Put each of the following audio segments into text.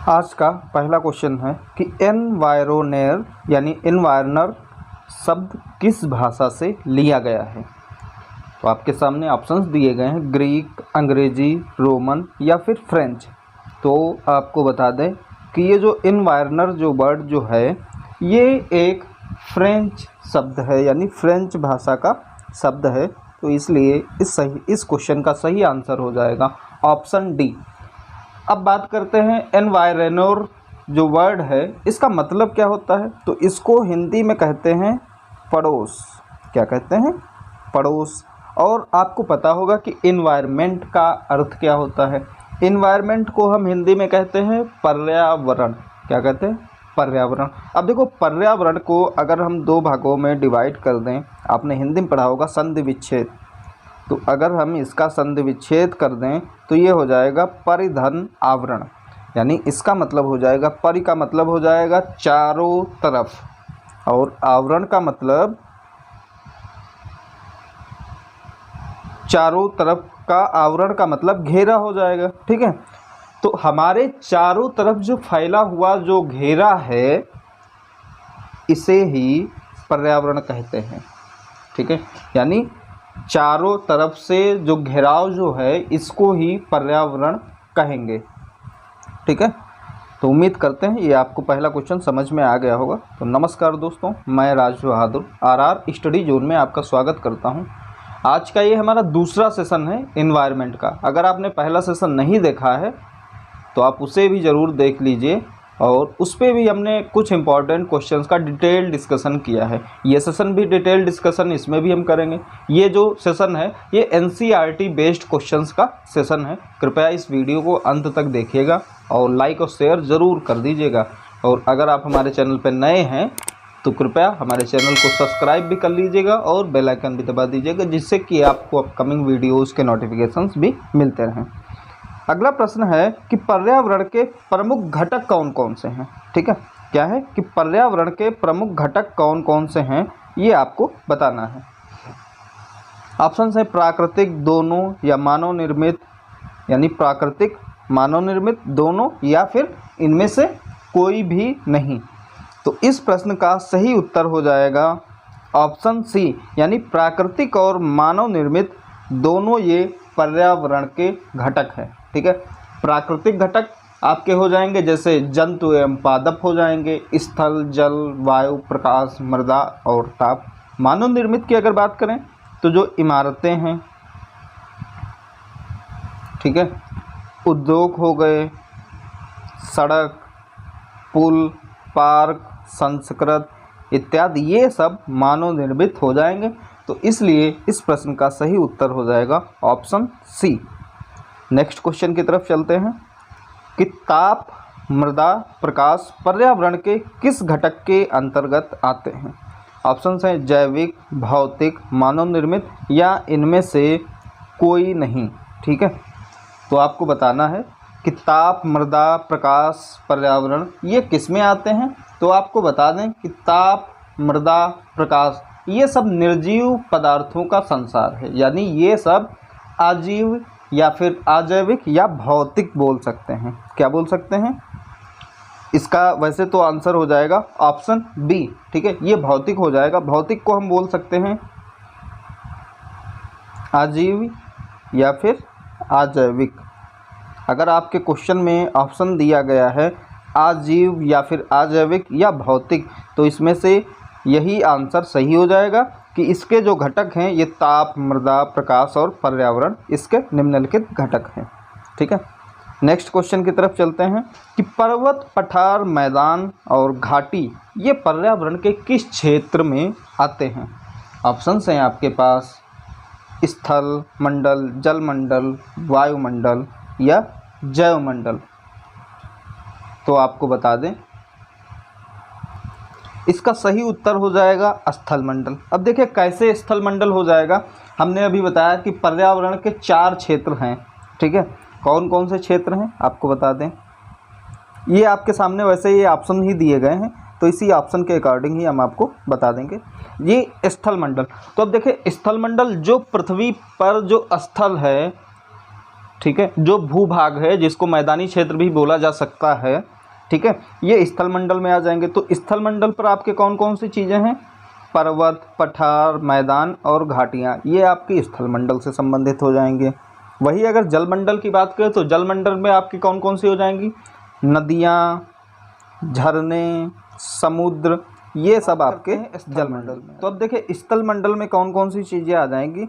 आज का पहला क्वेश्चन है कि एनवायरोनेर यानी एनवायरनर शब्द किस भाषा से लिया गया है। तो आपके सामने ऑप्शंस दिए गए हैं, ग्रीक, अंग्रेजी, रोमन या फिर फ्रेंच। तो आपको बता दें कि ये जो एनवायरनर जो वर्ड जो है ये एक फ्रेंच शब्द है, यानी फ्रेंच भाषा का शब्द है। तो इसलिए इस क्वेश्चन का सही आंसर हो जाएगा ऑप्शन डी। अब बात करते हैं एनवायरनर जो वर्ड है इसका मतलब क्या होता है। तो इसको हिंदी में कहते हैं पड़ोस। क्या कहते हैं? पड़ोस। और आपको पता होगा कि एनवायरनमेंट का अर्थ क्या होता है। एनवायरनमेंट को हम हिंदी में कहते हैं पर्यावरण। क्या कहते हैं? पर्यावरण। अब देखो, पर्यावरण को अगर हम दो भागों में डिवाइड कर दें, आपने हिंदी में पढ़ा होगा संधि विच्छेद। तो अगर हम इसका संधि विच्छेद कर दें तो ये हो जाएगा परिधन आवरण, यानी इसका मतलब हो जाएगा, परि का मतलब हो जाएगा चारों तरफ, और आवरण का मतलब चारों तरफ का, आवरण का मतलब घेरा हो जाएगा। ठीक है, तो हमारे चारों तरफ जो फैला हुआ जो घेरा है इसे ही पर्यावरण कहते हैं। ठीक है, यानी चारों तरफ से जो घेराव जो है इसको ही पर्यावरण कहेंगे। ठीक है, तो उम्मीद करते हैं ये आपको पहला क्वेश्चन समझ में आ गया होगा। तो नमस्कार दोस्तों, मैं Raj Bahadur RR study zone में आपका स्वागत करता हूं। आज का ये हमारा दूसरा सेशन है एनवायरनमेंट का। अगर आपने पहला सेशन नहीं देखा है तो आप उसे भी ज़रूर देख लीजिए, और उस पर भी हमने कुछ इंपॉर्टेंट क्वेश्चंस का डिटेल डिस्कशन किया है। ये सेशन भी डिटेल डिस्कशन इसमें भी हम करेंगे। ये जो सेशन है ये एनसीईआरटी बेस्ड क्वेश्चंस का सेशन है। कृपया इस वीडियो को अंत तक देखिएगा और लाइक और शेयर ज़रूर कर दीजिएगा। और अगर आप हमारे चैनल पर नए हैं तो कृपया हमारे चैनल को सब्सक्राइब भी कर लीजिएगा और बेल आइकन भी दबा दीजिएगा, जिससे कि आपको अपकमिंग वीडियोज़ के नोटिफिकेशंस भी मिलते रहें। अगला प्रश्न है कि पर्यावरण के प्रमुख घटक कौन कौन से हैं। ठीक है, क्या है कि पर्यावरण के प्रमुख घटक कौन कौन से हैं ये आपको बताना है। ऑप्शन है प्राकृतिक, दोनों, या मानव निर्मित, यानी प्राकृतिक, मानव निर्मित, दोनों, या फिर इनमें से कोई भी नहीं। तो इस प्रश्न का सही उत्तर हो जाएगा ऑप्शन सी, यानी प्राकृतिक और मानव निर्मित दोनों ये पर्यावरण के घटक हैं। ठीक है, प्राकृतिक घटक आपके हो जाएंगे जैसे जंतु एवं पादप हो जाएंगे, स्थल, जल, वायु, प्रकाश, मृदा और ताप। मानव निर्मित की अगर बात करें तो जो इमारतें हैं, ठीक है, उद्योग हो गए, सड़क, पुल, पार्क, संस्कृत इत्यादि, ये सब मानव निर्मित हो जाएंगे। तो इसलिए इस प्रश्न का सही उत्तर हो जाएगा ऑप्शन सी। नेक्स्ट क्वेश्चन की तरफ चलते हैं कि ताप, मृदा, प्रकाश पर्यावरण के किस घटक के अंतर्गत आते हैं। ऑप्शन हैं जैविक, भौतिक, मानव निर्मित, या इनमें से कोई नहीं। ठीक है, तो आपको बताना है कि ताप, मृदा, प्रकाश, पर्यावरण ये किस में आते हैं। तो आपको बता दें कि ताप, मृदा, प्रकाश ये सब निर्जीव पदार्थों का संसार है, यानी ये सब आजीव या फिर अजैविक या भौतिक बोल सकते हैं। क्या बोल सकते हैं? इसका वैसे तो आंसर हो जाएगा ऑप्शन बी। ठीक है, ये भौतिक हो जाएगा। भौतिक को हम बोल सकते हैं आजीव या फिर अजैविक। अगर आपके क्वेश्चन में ऑप्शन दिया गया है आजीव या फिर अजैविक या भौतिक, तो इसमें से यही आंसर सही हो जाएगा कि इसके जो घटक हैं ये ताप, मृदा, प्रकाश और पर्यावरण इसके निम्नलिखित घटक हैं। ठीक है, नेक्स्ट क्वेश्चन की तरफ चलते हैं कि पर्वत, पठार, मैदान और घाटी ये पर्यावरण के किस क्षेत्र में आते हैं। ऑप्शंस हैं आपके पास स्थल मंडल, जल मंडल, वायुमंडल या जैवमंडल। तो आपको बता दें इसका सही उत्तर हो जाएगा स्थल मंडल। अब देखिए कैसे स्थल मंडल हो जाएगा। हमने अभी बताया कि पर्यावरण के 4 क्षेत्र हैं। ठीक है, कौन कौन से क्षेत्र हैं आपको बता दें। ये आपके सामने वैसे ये ऑप्शन ही दिए गए हैं, तो इसी ऑप्शन के अकॉर्डिंग ही हम आपको बता देंगे। ये स्थल मंडल, तो अब देखिए स्थल मंडल जो पृथ्वी पर जो स्थल है ठीक है। जो भूभाग है जिसको मैदानी क्षेत्र भी बोला जा सकता है, ठीक है, ये स्थल मंडल में आ जाएंगे। तो स्थल मंडल पर आपके कौन कौन सी चीज़ें हैं? पर्वत, पठार, मैदान और घाटियाँ, ये आपके स्थल मंडल से संबंधित हो जाएंगे। वही अगर जल मंडल की बात करें तो जल मंडल में आपकी कौन कौन सी हो जाएंगी? नदियाँ, झरने, समुद्र, ये सब आपके जल मंडल में। तो अब देखिए स्थल मंडल में कौन कौन सी चीज़ें आ जाएंगी।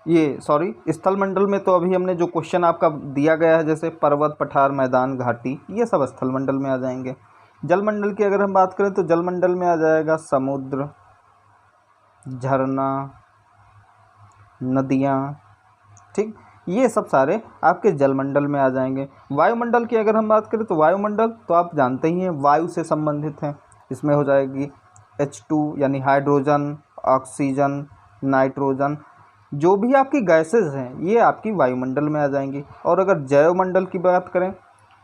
ये स्थल मंडल में तो अभी हमने जो क्वेश्चन आपका दिया गया है, जैसे पर्वत, पठार, मैदान, घाटी, ये सब स्थल मंडल में आ जाएंगे। जल मंडल की अगर हम बात करें तो जल मंडल में आ जाएगा समुद्र, झरना, नदियाँ, ठीक, ये सब सारे आपके जल मंडल में आ जाएंगे। वायुमंडल की अगर हम बात करें तो वायुमंडल तो आप जानते ही हैं वायु से संबंधित हैं। इसमें हो जाएगी H2 यानी हाइड्रोजन, ऑक्सीजन, नाइट्रोजन, जो भी आपकी गैसेज हैं ये आपकी वायुमंडल में आ जाएंगी। और अगर जैवमंडल की बात करें,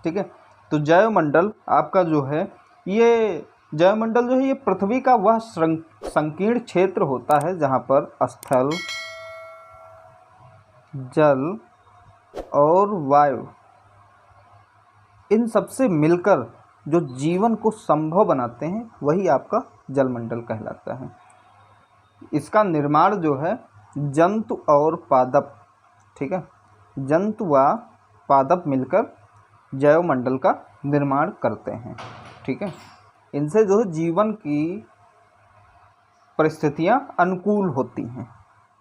ठीक है, तो जैवमंडल आपका जो है ये जैवमंडल जो है ये पृथ्वी का वह संकीर्ण क्षेत्र होता है जहाँ पर स्थल, जल और वायु इन सबसे मिलकर जो जीवन को संभव बनाते हैं वही आपका जलमंडल कहलाता है। इसका निर्माण जो है जंतु और पादप, ठीक है, जंतु व पादप मिलकर जैवमंडल का निर्माण करते हैं, ठीक है। इनसे जो है जीवन की परिस्थितियां अनुकूल होती हैं,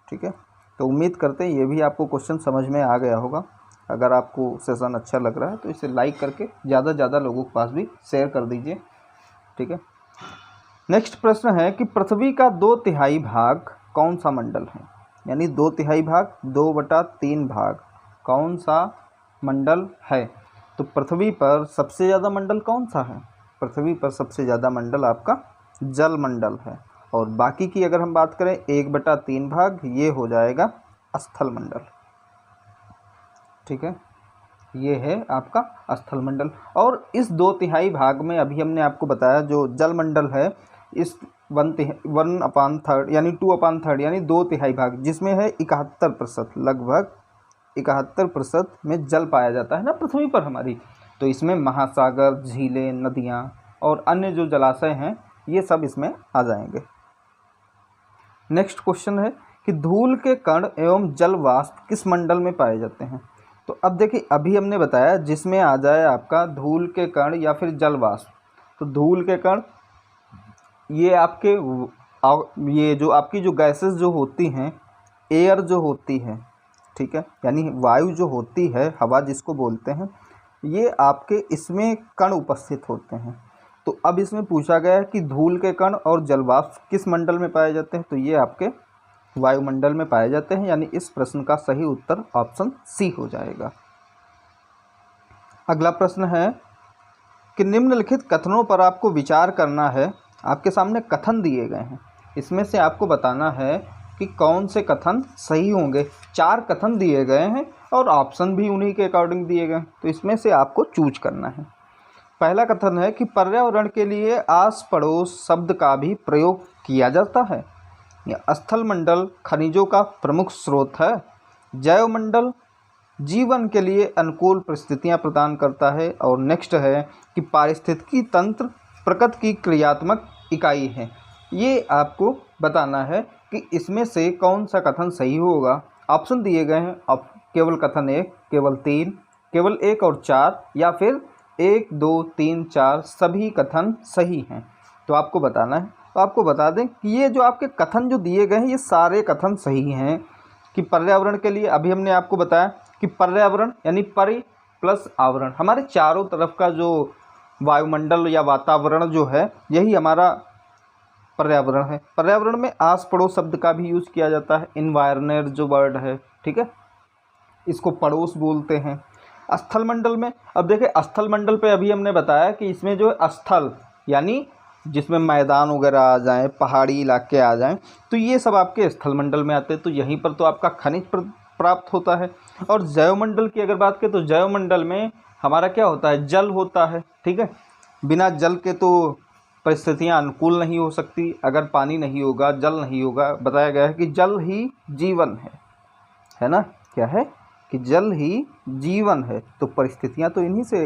ठीक है। तो उम्मीद करते हैं ये भी आपको क्वेश्चन समझ में आ गया होगा। अगर आपको सेशन अच्छा लग रहा है तो इसे लाइक करके ज़्यादा से ज़्यादा लोगों के पास भी शेयर कर दीजिए, ठीक है। नेक्स्ट प्रश्न है कि पृथ्वी का 2/3 भाग कौन सा मंडल है? यानी 2/3 भाग, 2/3 भाग कौन सा मंडल है? तो पृथ्वी पर सबसे ज़्यादा मंडल कौन सा है? पृथ्वी पर सबसे ज़्यादा मंडल आपका जल मंडल है। और बाकी की अगर हम बात करें 1/3 भाग, ये हो जाएगा स्थल मंडल, ठीक है, ये है आपका स्थल मंडल। और इस 2/3 भाग में अभी हमने आपको बताया जो जल मंडल है इस 1/3 यानी 2/3 यानी 2/3 भाग, जिसमें है 71%, लगभग 71% में जल पाया जाता है ना पृथ्वी पर हमारी। तो इसमें महासागर, झीलें, नदियाँ और अन्य जो जलाशय हैं ये सब इसमें आ जाएंगे। नेक्स्ट क्वेश्चन है कि धूल के कण एवं जल वाष्प किस मंडल में पाए जाते हैं? तो अब देखिए अभी हमने बताया जिसमें आ जाए आपका धूल के कण या फिर जल वाष्प। तो धूल के कण ये आपके ये जो आपकी जो गैसेस जो होती हैं, एयर जो होती है, ठीक है, यानी वायु जो होती है, हवा जिसको बोलते हैं, ये आपके इसमें कण उपस्थित होते हैं। तो अब इसमें पूछा गया है कि धूल के कण और जलवाष्प किस मंडल में पाए जाते हैं? तो ये आपके वायुमंडल में पाए जाते हैं, यानी इस प्रश्न का सही उत्तर ऑप्शन सी हो जाएगा। अगला प्रश्न है कि निम्नलिखित कथनों पर आपको विचार करना है। आपके सामने कथन दिए गए हैं, इसमें से आपको बताना है कि कौन से कथन सही होंगे। 4 कथन दिए गए हैं और ऑप्शन भी उन्हीं के अकॉर्डिंग दिए गए हैं, तो इसमें से आपको चूज करना है। पहला कथन है कि पर्यावरण के लिए आस पड़ोस शब्द का भी प्रयोग किया जाता है। स्थल मंडल खनिजों का प्रमुख स्रोत है। जैवमंडल जीवन के लिए अनुकूल परिस्थितियां प्रदान करता है। और नेक्स्ट है कि पारिस्थितिकी तंत्र प्रकृति की क्रियात्मक इकाई है। ये आपको बताना है कि इसमें से कौन सा कथन सही होगा। ऑप्शन दिए गए हैं, अब केवल कथन 1, केवल 3, केवल 1 और 4, या फिर 1, 2, 3, 4 सभी कथन सही हैं। तो आपको बताना है। तो आपको बता दें कि ये जो आपके कथन जो दिए गए हैं ये सारे कथन सही हैं। कि पर्यावरण के लिए अभी हमने आपको बताया कि पर्यावरण यानी परि प्लस आवरण, हमारे चारों तरफ का जो वायुमंडल या वातावरण जो है यही हमारा पर्यावरण है। पर्यावरण में आस पड़ोस शब्द का भी यूज़ किया जाता है। इन्वायरनेट जो वर्ड है, ठीक है, इसको पड़ोस बोलते हैं। स्थल मंडल में अब देखिए स्थल मंडल पे अभी हमने बताया कि इसमें जो है स्थल यानी जिसमें मैदान वगैरह आ जाएं, पहाड़ी इलाके आ जाएं, तो ये सब आपके स्थल मंडल में आते हैं। तो यहीं पर तो आपका खनिज प्राप्त होता है। और जैवमंडल की अगर बात करें तो जैवमंडल में हमारा क्या होता है? जल होता है, ठीक है। बिना जल के तो परिस्थितियां अनुकूल नहीं हो सकती। अगर पानी नहीं होगा, जल नहीं होगा, बताया गया है कि जल ही जीवन है ना? क्या है? कि जल ही जीवन है, तो परिस्थितियाँ तो इन्हीं से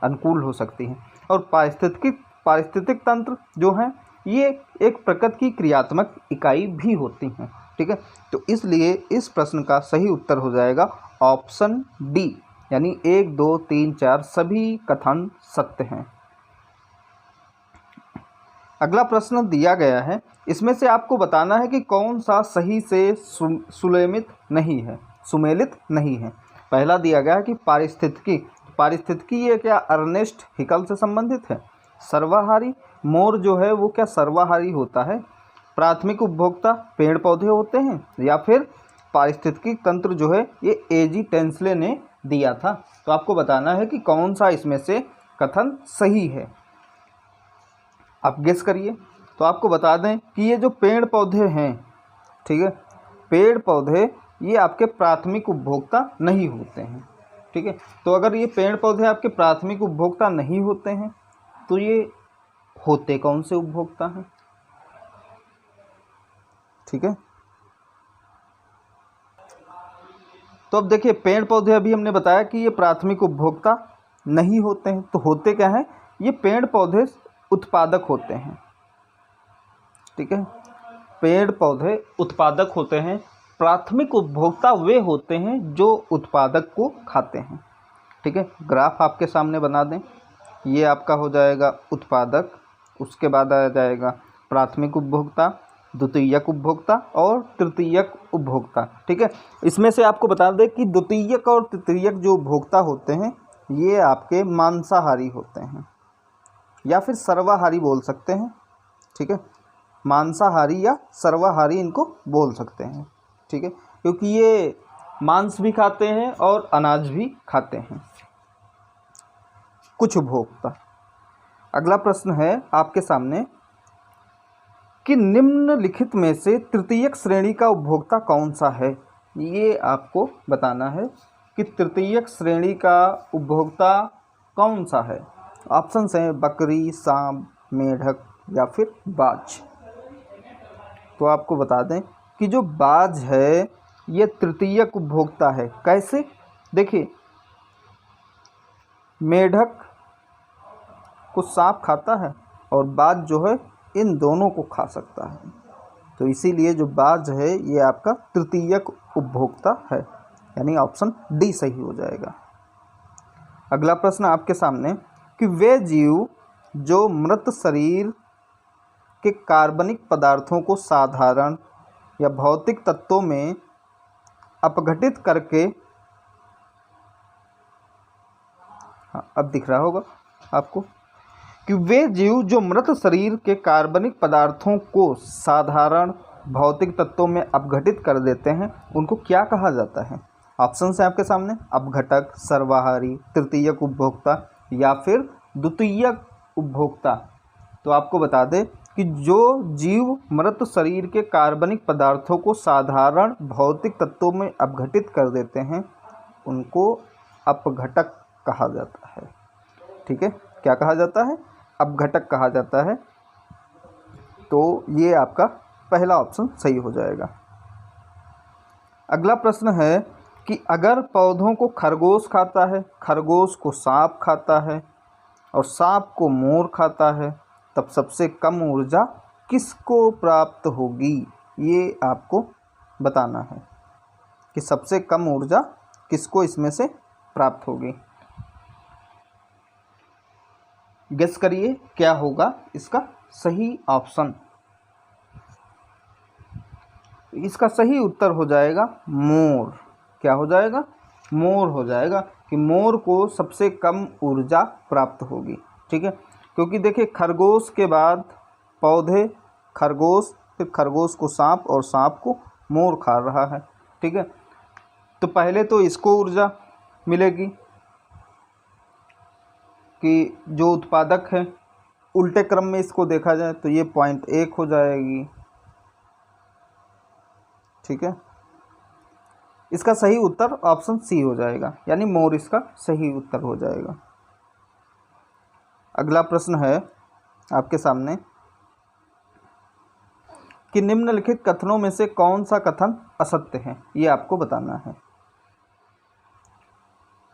अनुकूल हो सकती हैं। और पारिस्थितिक तंत्र जो हैं ये एक प्रकृति की क्रियात्मक इकाई भी होती हैं। ठीक है, तो इसलिए इस प्रश्न का सही उत्तर हो जाएगा ऑप्शन डी, यानी 1, 2, 3, 4 सभी कथन सत्य हैं। अगला प्रश्न दिया गया है, इसमें से आपको बताना है कि कौन सा सही से सुमेलित नहीं है। पहला दिया गया है कि पारिस्थितिकी ये क्या अर्नेस्ट हिकल से संबंधित है। सर्वाहारी, मोर जो है वो क्या सर्वाहारी होता है। प्राथमिक उपभोक्ता पेड़ पौधे होते हैं, या फिर पारिस्थितिकी तंत्र जो है ये एजी टेंसले ने दिया था। तो आपको बताना है कि कौन सा इसमें से कथन सही है। आप गेस करिए। तो आपको बता दें कि ये जो पेड़ पौधे हैं, ठीक है, पेड़ पौधे ये आपके प्राथमिक उपभोक्ता नहीं होते हैं। ठीक है, तो अगर ये पेड़ पौधे आपके प्राथमिक उपभोक्ता नहीं होते हैं तो ये होते कौन से उपभोक्ता हैं। ठीक है, तो अब देखिए पेड़ पौधे अभी हमने बताया कि ये प्राथमिक उपभोक्ता नहीं होते हैं, तो होते क्या हैं, ये पेड़ पौधे उत्पादक होते हैं। ठीक है, पेड़ पौधे उत्पादक होते हैं। प्राथमिक उपभोक्ता वे होते हैं जो उत्पादक को खाते हैं। ठीक है, ग्राफ आपके सामने बना दें। ये आपका हो जाएगा उत्पादक, उसके बाद आ जाएगा प्राथमिक उपभोक्ता, द्वितीयक उपभोक्ता और तृतीयक उपभोक्ता। ठीक है, इसमें से आपको बता दें कि द्वितीयक और तृतीयक जो उपभोक्ता होते हैं ये आपके मांसाहारी होते हैं, या फिर सर्वाहारी बोल सकते हैं। ठीक है, मांसाहारी या सर्वाहारी इनको बोल सकते हैं। ठीक है, क्योंकि ये मांस भी खाते हैं और अनाज भी खाते हैं। कुछ उपभोक्ता। अगला प्रश्न है आपके सामने कि निम्नलिखित में से तृतीयक श्रेणी का उपभोक्ता कौन सा है। ये आपको बताना है कि तृतीयक श्रेणी का उपभोक्ता कौन सा है। ऑप्शंस हैं बकरी, सांप, मेढक या फिर बाज। तो आपको बता दें कि जो बाज है ये तृतीयक उपभोक्ता है। कैसे, देखिए मेढक को सांप खाता है और बाज जो है इन दोनों को खा सकता है, तो इसीलिए जो बाज है ये आपका तृतीयक उपभोक्ता है, यानी ऑप्शन डी सही हो जाएगा। अगला प्रश्न आपके सामने कि वे जीव जो मृत शरीर के कार्बनिक पदार्थों को साधारण या भौतिक तत्वों में अपघटित करके, हाँ अब दिख रहा होगा आपको, कि वे जीव जो मृत शरीर के कार्बनिक पदार्थों को साधारण भौतिक तत्वों में अपघटित कर देते हैं उनको क्या कहा जाता है। ऑप्शन है आपके सामने अपघटक, सर्वाहारी, तृतीयक उपभोक्ता या फिर द्वितीयक उपभोक्ता। तो आपको बता दें कि जो जीव मृत शरीर के कार्बनिक पदार्थों को साधारण भौतिक तत्वों में अपघटित कर देते हैं उनको अपघटक कहा जाता है। ठीक है, क्या कहा जाता है, अपघटक कहा जाता है। तो ये आपका पहला ऑप्शन सही हो जाएगा। अगला प्रश्न है कि अगर पौधों को खरगोश खाता है, खरगोश को सांप खाता है और सांप को मोर खाता है, तब सबसे कम ऊर्जा किसको प्राप्त होगी। ये आपको बताना है कि सबसे कम ऊर्जा किसको इसमें से प्राप्त होगी। गेस करिए क्या होगा इसका सही ऑप्शन। इसका सही उत्तर हो जाएगा मोर। क्या हो जाएगा, मोर हो जाएगा, कि मोर को सबसे कम ऊर्जा प्राप्त होगी। ठीक है, क्योंकि देखिए खरगोश के बाद पौधे, खरगोश, फिर खरगोश को सांप और सांप को मोर खा रहा है। ठीक है, तो पहले तो इसको ऊर्जा मिलेगी कि जो उत्पादक है, उल्टे क्रम में इसको देखा जाए तो ये 0.1 हो जाएगी। ठीक है, इसका सही उत्तर ऑप्शन सी हो जाएगा, यानी मोर इसका सही उत्तर हो जाएगा। अगला प्रश्न है आपके सामने कि निम्नलिखित कथनों में से कौन सा कथन असत्य है, ये आपको बताना है।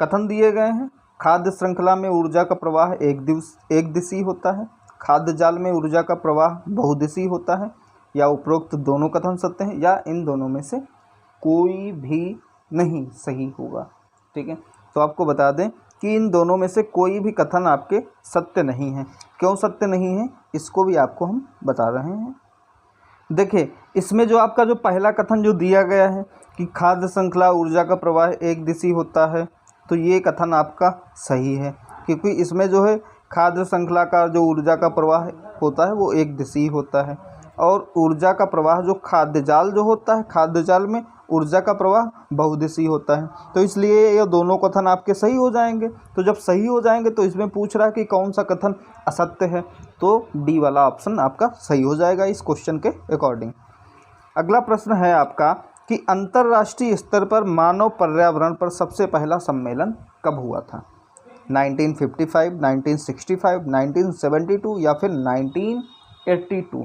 कथन दिए गए हैं। खाद्य श्रृंखला में ऊर्जा का प्रवाह एक दिशी होता है, खाद्य जाल में ऊर्जा का प्रवाह बहुदिशीय होता है, या उपरोक्त दोनों कथन सत्य हैं, या इन दोनों में से कोई भी नहीं सही होगा। ठीक है, तो आपको बता दें कि इन दोनों में से कोई भी कथन आपके सत्य नहीं है। क्यों सत्य नहीं है, इसको भी आपको हम बता रहे हैं। देखिए, इसमें जो आपका जो पहला कथन जो दिया गया है कि खाद्य श्रृंखला ऊर्जा का प्रवाह एक दिशी होता है, तो ये कथन आपका सही है, क्योंकि इसमें जो है खाद्य श्रृंखला का जो ऊर्जा का प्रवाह होता है वो एक दिशी होता है, और ऊर्जा का प्रवाह जो खाद्य जाल जो होता है, खाद्य जाल में ऊर्जा का प्रवाह बहुदिशीय होता है। तो इसलिए ये दोनों कथन आपके सही हो जाएंगे। तो जब सही हो जाएंगे तो इसमें पूछ रहा है कि कौन सा कथन असत्य है, तो डी वाला ऑप्शन आपका सही हो जाएगा इस क्वेश्चन के अकॉर्डिंग। अगला प्रश्न है आपका कि अंतर्राष्ट्रीय स्तर पर मानव पर्यावरण पर सबसे पहला सम्मेलन कब हुआ था? 1955, 1965, 1972 या फिर 1982?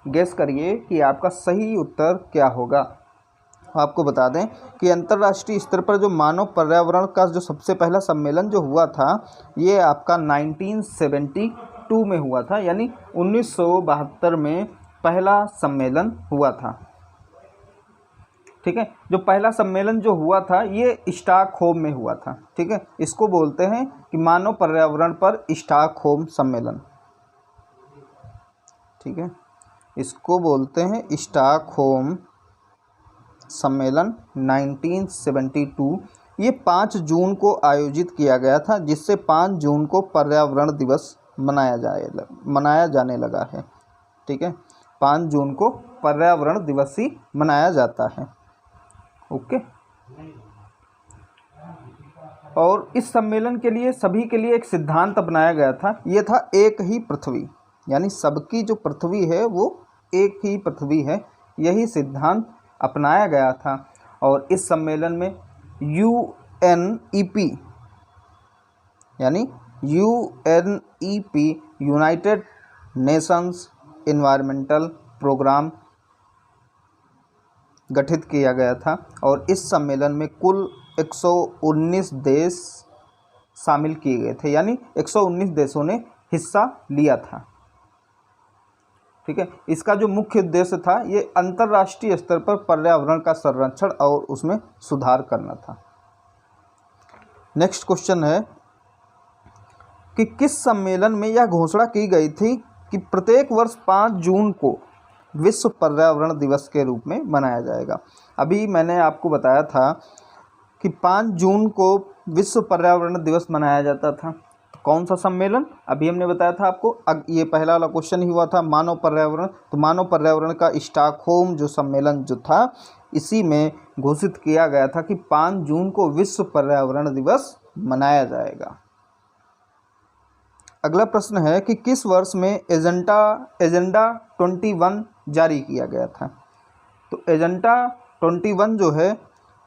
गेस करिए कि आपका सही उत्तर क्या होगा। आपको बता दें कि अंतर्राष्ट्रीय स्तर पर जो मानव पर्यावरण का जो सबसे पहला सम्मेलन जो हुआ था, ये आपका 1972 में हुआ था, यानी 1972 में पहला सम्मेलन हुआ था। ठीक है, जो पहला सम्मेलन जो हुआ था ये स्टॉकहोम में हुआ था। ठीक है, इसको बोलते हैं कि मानव पर्यावरण पर स्टॉकहोम सम्मेलन। ठीक है, इसको बोलते हैं स्टॉकहोम सम्मेलन 1972। ये 5 जून को आयोजित किया गया था, जिससे 5 जून को पर्यावरण दिवस मनाया जाने लगा है। ठीक है, 5 जून को पर्यावरण दिवस ही मनाया जाता है। ओके, और इस सम्मेलन के लिए सभी के लिए एक सिद्धांत अपनाया गया था। ये था एक ही पृथ्वी, यानी सबकी जो पृथ्वी है वो एक ही पृथ्वी है, यही सिद्धांत अपनाया गया था। और इस सम्मेलन में UNEP यानी UNEP United Nations environmental programme गठित किया गया था, और इस सम्मेलन में कुल 119 देश शामिल किए गए थे, यानी 119 देशों ने हिस्सा लिया था। ठीक है, इसका जो मुख्य उद्देश्य था ये अंतर्राष्ट्रीय स्तर पर पर्यावरण का संरक्षण और उसमें सुधार करना था। नेक्स्ट क्वेश्चन है कि किस सम्मेलन में यह घोषणा की गई थी कि प्रत्येक वर्ष 5 जून को विश्व पर्यावरण दिवस के रूप में मनाया जाएगा? अभी मैंने आपको बताया था कि 5 जून को विश्व पर्यावरण दिवस मनाया जाता था। तो कौन सा सम्मेलन? अभी हमने बताया था आपको, ये पहला वाला क्वेश्चन ही हुआ था मानव पर्यावरण। तो मानव पर्यावरण का स्टॉकहोम जो सम्मेलन जो था, इसी में घोषित किया गया था कि 5 जून को विश्व पर्यावरण दिवस मनाया जाएगा। अगला प्रश्न है कि किस वर्ष में एजेंडा 21 जारी किया गया था? तो एजेंडा 21 जो है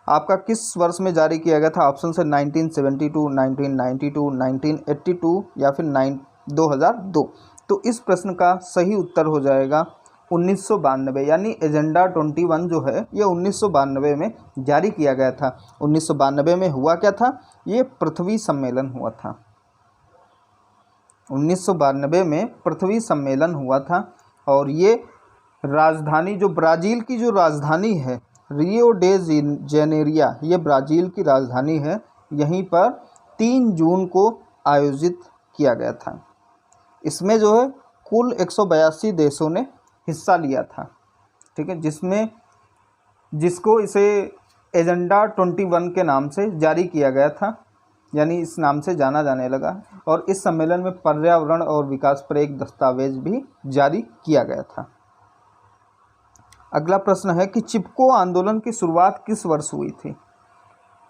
आपका किस वर्ष में जारी किया गया था? ऑप्शन है 1972, 1992, 1982 या फिर 2002। तो इस प्रश्न का सही उत्तर हो जाएगा 1992, यानी एजेंडा 21 जो है ये 1992 में जारी किया गया था। 1992 में हुआ क्या था? ये पृथ्वी सम्मेलन हुआ था। 1992 में पृथ्वी सम्मेलन हुआ था, और ये राजधानी जो ब्राज़ील की जो राजधानी है रियो डे जेनेरिया, ये ब्राज़ील की राजधानी है, यहीं पर 3 जून को आयोजित किया गया था। इसमें जो है कुल 182 देशों ने हिस्सा लिया था। ठीक है, जिसको इसे एजेंडा 21 के नाम से जारी किया गया था, यानी इस नाम से जाना जाने लगा। और इस सम्मेलन में पर्यावरण और विकास पर एक दस्तावेज भी जारी किया गया था। अगला प्रश्न है कि चिपको आंदोलन की शुरुआत किस वर्ष हुई थी?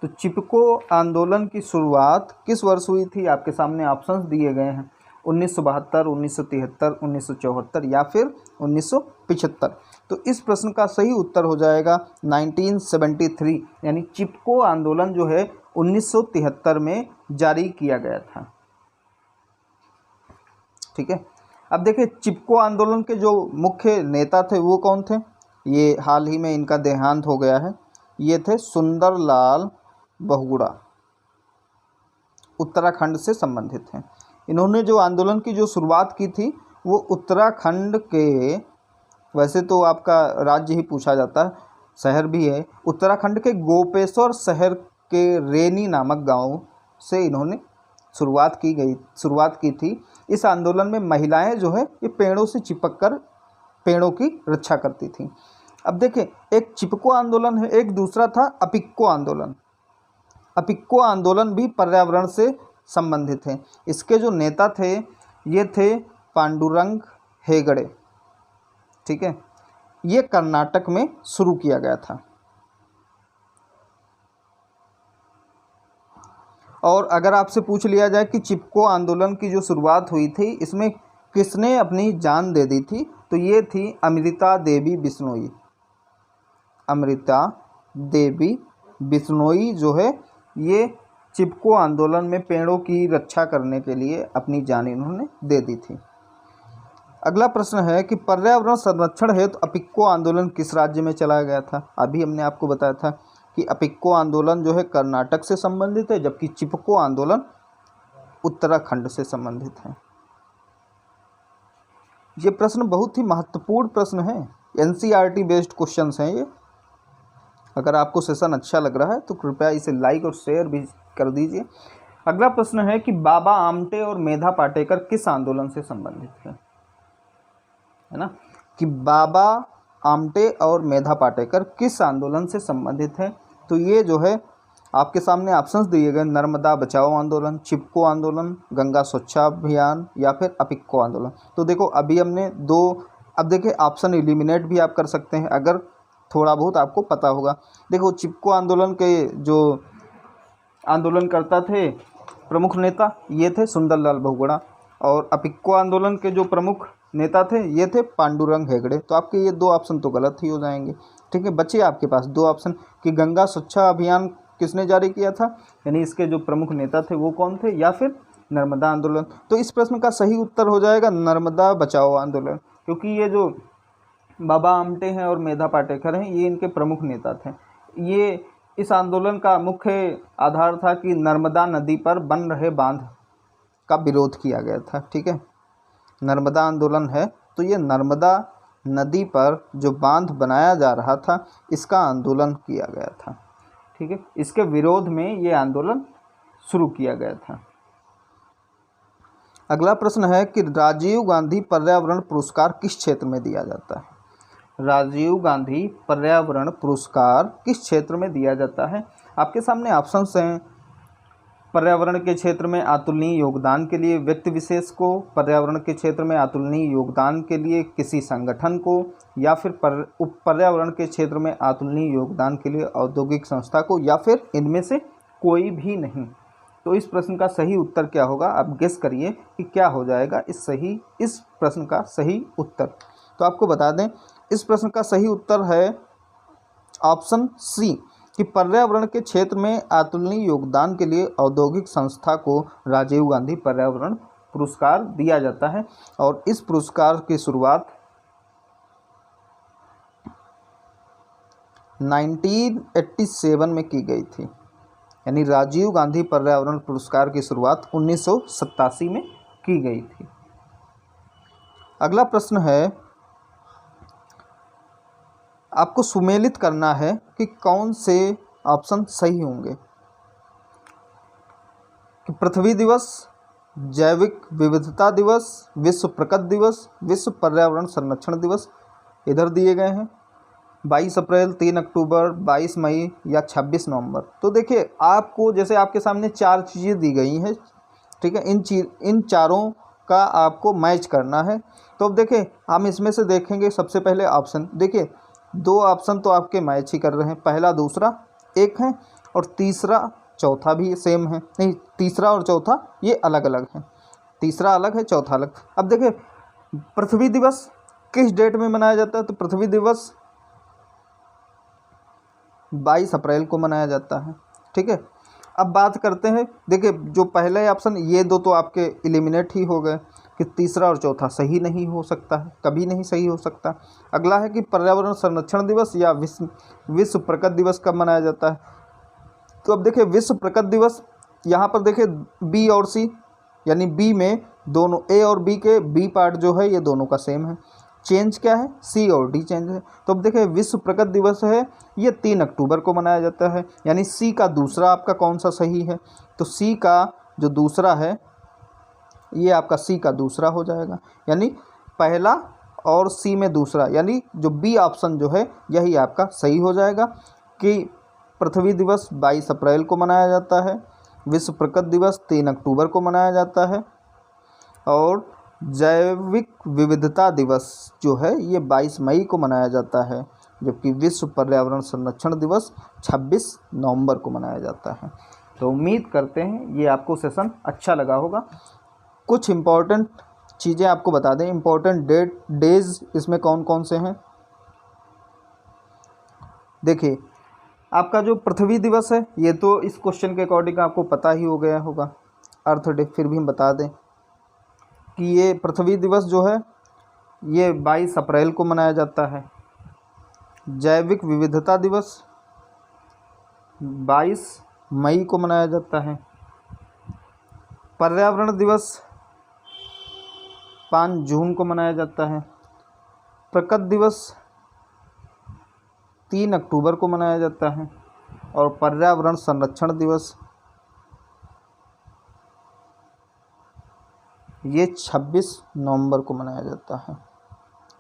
तो चिपको आंदोलन की शुरुआत किस वर्ष हुई थी? आपके सामने ऑप्शंस दिए गए हैं, 1972, 1973, 1974 या फिर 1975। तो इस प्रश्न का सही उत्तर हो जाएगा 1973, यानी चिपको आंदोलन जो है 1973 में जारी किया गया था। ठीक है, अब देखिए चिपको आंदोलन के जो मुख्य नेता थे वो कौन थे? ये हाल ही में इनका देहांत हो गया है। ये थे सुंदरलाल बहुगुणा। उत्तराखंड से संबंधित हैं। इन्होंने जो आंदोलन की जो शुरुआत की थी वो उत्तराखंड के, वैसे तो आपका राज्य ही पूछा जाता है, शहर भी है, उत्तराखंड के गोपेश्वर शहर के रेनी नामक गांव से इन्होंने शुरुआत की थी। इस आंदोलन में महिलाएं जो है ये पेड़ों से चिपक कर पेड़ों की रक्षा करती थी। अब देखें, एक चिपको आंदोलन है, एक दूसरा था अपिक्को आंदोलन। अपिक्को आंदोलन भी पर्यावरण से संबंधित है। इसके जो नेता थे ये थे पांडुरंग हेगड़े, ठीक है। ये कर्नाटक में शुरू किया गया था। और अगर आपसे पूछ लिया जाए कि चिपको आंदोलन की जो शुरुआत हुई थी इसमें किसने अपनी जान दे दी थी, तो ये थी अमृता देवी बिश्नोई। अमृता देवी बिश्नोई जो है ये चिपको आंदोलन में पेड़ों की रक्षा करने के लिए अपनी जान इन्होंने दे दी थी। अगला प्रश्न है कि पर्यावरण संरक्षण हेतु अपिक्को आंदोलन किस राज्य में चलाया गया था। अभी हमने आपको बताया था कि अपिक्को आंदोलन जो है कर्नाटक से संबंधित है, जबकि चिपको आंदोलन उत्तराखंड से संबंधित है। ये प्रश्न बहुत ही महत्वपूर्ण प्रश्न है, एनसीईआरटी बेस्ड क्वेश्चंस हैं ये। अगर आपको सेशन अच्छा लग रहा है तो कृपया इसे लाइक और शेयर भी कर दीजिए। अगला प्रश्न है कि बाबा आमटे और मेधा पाटेकर किस आंदोलन से संबंधित है ना, कि बाबा आमटे और मेधा पाटेकर किस आंदोलन से संबंधित है। तो ये जो है आपके सामने ऑप्शंस दिए गए, नर्मदा बचाओ आंदोलन, चिपको आंदोलन, गंगा स्वच्छाभियान या फिर अपिक्को आंदोलन। तो देखो अभी हमने दो, अब देखिए ऑप्शन एलिमिनेट भी आप कर सकते हैं अगर थोड़ा बहुत आपको पता होगा। देखो चिपको आंदोलन के जो आंदोलनकर्ता थे, प्रमुख नेता ये थे सुंदरलाल बहुगुणा, और अपिक्को आंदोलन के जो प्रमुख नेता थे ये थे पांडुरंग हेगड़े। तो आपके ये दो ऑप्शन तो गलत ही हो जाएंगे, ठीक है। बचे आपके पास दो ऑप्शन कि गंगा स्वच्छा अभियान किसने जारी किया था, यानी इसके जो प्रमुख नेता थे वो कौन थे, या फिर नर्मदा आंदोलन। तो इस प्रश्न का सही उत्तर हो जाएगा नर्मदा बचाओ आंदोलन, क्योंकि ये जो बाबा आमटे हैं और मेधा पाटेकर हैं ये इनके प्रमुख नेता थे। ये इस आंदोलन का मुख्य आधार था कि नर्मदा नदी पर बन रहे बांध का विरोध किया गया था, ठीक है। नर्मदा आंदोलन है तो ये नर्मदा नदी पर जो बांध बनाया जा रहा था इसका आंदोलन किया गया था, ठीक है। इसके विरोध में ये आंदोलन शुरू किया गया था। अगला प्रश्न है कि राजीव गांधी पर्यावरण पुरस्कार किस क्षेत्र में दिया जाता है। राजीव गांधी पर्यावरण पुरस्कार किस क्षेत्र में दिया जाता है। आपके सामने ऑप्शंस हैं, पर्यावरण के क्षेत्र में अतुलनीय योगदान के लिए व्यक्ति विशेष को, पर्यावरण के क्षेत्र में अतुलनीय योगदान के लिए किसी संगठन को, या फिर पर्यावरण के क्षेत्र में अतुलनीय योगदान के लिए औद्योगिक संस्था को, या फिर इनमें से कोई भी नहीं। तो इस प्रश्न का सही उत्तर क्या होगा, आप गेस करिए कि क्या हो जाएगा इस प्रश्न का सही उत्तर। तो आपको बता दें इस प्रश्न का सही उत्तर है ऑप्शन सी कि पर्यावरण के क्षेत्र में अतुलनीय योगदान के लिए औद्योगिक संस्था को राजीव गांधी पर्यावरण पुरस्कार दिया जाता है। और इस पुरस्कार की शुरुआत 1987 में की गई थी, यानी राजीव गांधी पर्यावरण पुरस्कार की शुरुआत 1987 में की गई थी। अगला प्रश्न है, आपको सुमेलित करना है कि कौन से ऑप्शन सही होंगे, कि पृथ्वी दिवस, जैविक विविधता दिवस, विश्व प्रकृति दिवस, विश्व पर्यावरण संरक्षण दिवस। इधर दिए गए हैं 22 अप्रैल, 3 अक्टूबर, 22 मई या 26 नवंबर। तो देखिए आपको जैसे आपके सामने चार चीज़ें दी गई हैं, ठीक है, इन चारों का आपको मैच करना है। तो अब देखिए हम इसमें से देखेंगे सबसे पहले ऑप्शन। देखिए दो ऑप्शन तो आपके मैच ही कर रहे हैं, पहला दूसरा एक है और तीसरा चौथा भी सेम है। नहीं, तीसरा और चौथा ये अलग अलग है, तीसरा अलग है चौथा अलग। अब देखिए पृथ्वी दिवस किस डेट में मनाया जाता है, तो पृथ्वी दिवस 22 अप्रैल को मनाया जाता है, ठीक है। अब बात करते हैं, देखिए जो पहले ऑप्शन ये दो तो आपके एलिमिनेट ही हो गए कि तीसरा और चौथा सही नहीं हो सकता है, कभी नहीं सही हो सकता। अगला है कि पर्यावरण संरक्षण दिवस या विश्व प्रकृति दिवस कब मनाया जाता है। तो अब देखिए विश्व प्रकृति दिवस यहाँ पर देखिए बी और सी, यानी बी में दोनों ए और बी के बी पार्ट जो है ये दोनों का सेम है। चेंज क्या है, सी और डी चेंज है। तो अब देखिए विश्व प्रकृति दिवस है, ये 3 अक्टूबर को मनाया जाता है, यानी सी का दूसरा आपका कौन सा सही है, तो सी का जो दूसरा है ये आपका सी का दूसरा हो जाएगा, यानी पहला और सी में दूसरा, यानी जो बी ऑप्शन जो है यही आपका सही हो जाएगा कि पृथ्वी दिवस 22 अप्रैल को मनाया जाता है, विश्व प्रकृति दिवस 3 अक्टूबर को मनाया जाता है, और जैविक विविधता दिवस जो है ये 22 मई को मनाया जाता है, जबकि विश्व पर्यावरण संरक्षण दिवस 26 नवंबर को मनाया जाता है। तो उम्मीद करते हैं ये आपको सेशन अच्छा लगा होगा। कुछ इम्पोर्टेंट चीज़ें आपको बता दें, इम्पोर्टेंट डेज इसमें कौन कौन से हैं। देखिए आपका जो पृथ्वी दिवस है ये तो इस क्वेश्चन के अकॉर्डिंग आपको पता ही हो गया होगा। अर्थ डे फिर भी हम बता दें कि ये पृथ्वी दिवस जो है ये 22 अप्रैल को मनाया जाता है। जैविक विविधता दिवस 22 मई को मनाया जाता है। पर्यावरण दिवस 5 जून को मनाया जाता है। प्रकृति दिवस 3 अक्टूबर को मनाया जाता है, और पर्यावरण संरक्षण दिवस ये 26 नवंबर को मनाया जाता है।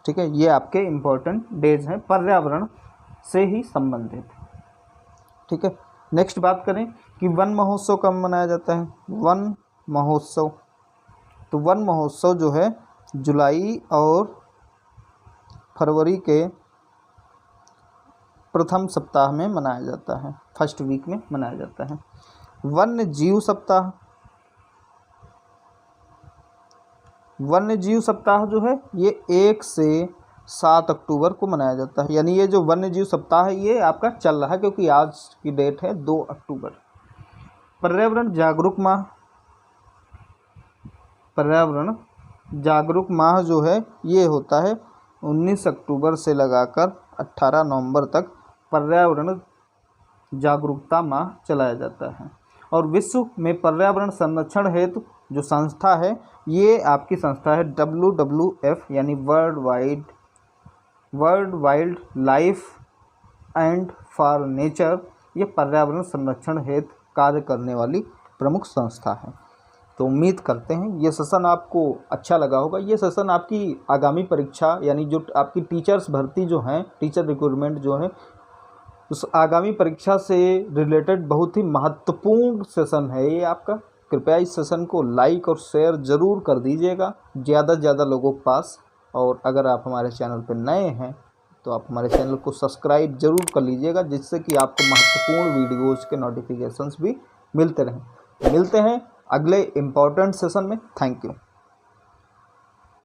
ठीक है, ये आपके इम्पोर्टेंट डेज हैं पर्यावरण से ही संबंधित। ठीक है, नेक्स्ट बात करें कि वन महोत्सव कब मनाया जाता है। वन महोत्सव, तो वन महोत्सव जो है जुलाई और फरवरी के प्रथम सप्ताह में मनाया जाता है, फर्स्ट वीक में मनाया जाता है। वन्य जीव सप्ताह, वन्य जीव सप्ताह जो है ये 1 से 7 अक्टूबर को मनाया जाता है, यानी ये जो वन्य जीव सप्ताह है ये आपका चल रहा है क्योंकि आज की डेट है 2 अक्टूबर। पर्यावरण जागरूक माह, पर्यावरण जागरूक माह जो है ये होता है 19 अक्टूबर से लगाकर 18 नवंबर तक पर्यावरण जागरूकता माह चलाया जाता है। और विश्व में पर्यावरण संरक्षण हेतु जो संस्था है ये आपकी संस्था है WWF, यानी world wild life and for nature. ये पर्यावरण संरक्षण हेतु कार्य करने वाली प्रमुख संस्था है। तो उम्मीद करते हैं ये सेशन आपको अच्छा लगा होगा। ये सेशन आपकी आगामी परीक्षा, यानी जो आपकी टीचर्स भर्ती जो हैं, टीचर रिक्रूटमेंट जो है, उस आगामी परीक्षा से रिलेटेड बहुत ही महत्वपूर्ण सेशन है ये आपका। कृपया इस सेशन को लाइक और शेयर ज़रूर कर दीजिएगा ज़्यादा से ज़्यादा लोगों के पास। और अगर आप हमारे चैनल पर नए हैं तो आप हमारे चैनल को सब्सक्राइब ज़रूर कर लीजिएगा, जिससे कि आपको महत्वपूर्ण वीडियोज़ के नोटिफिकेशंस भी मिलते रहें। मिलते हैं अगले इम्पॉर्टेंट सेशन में। Thank you.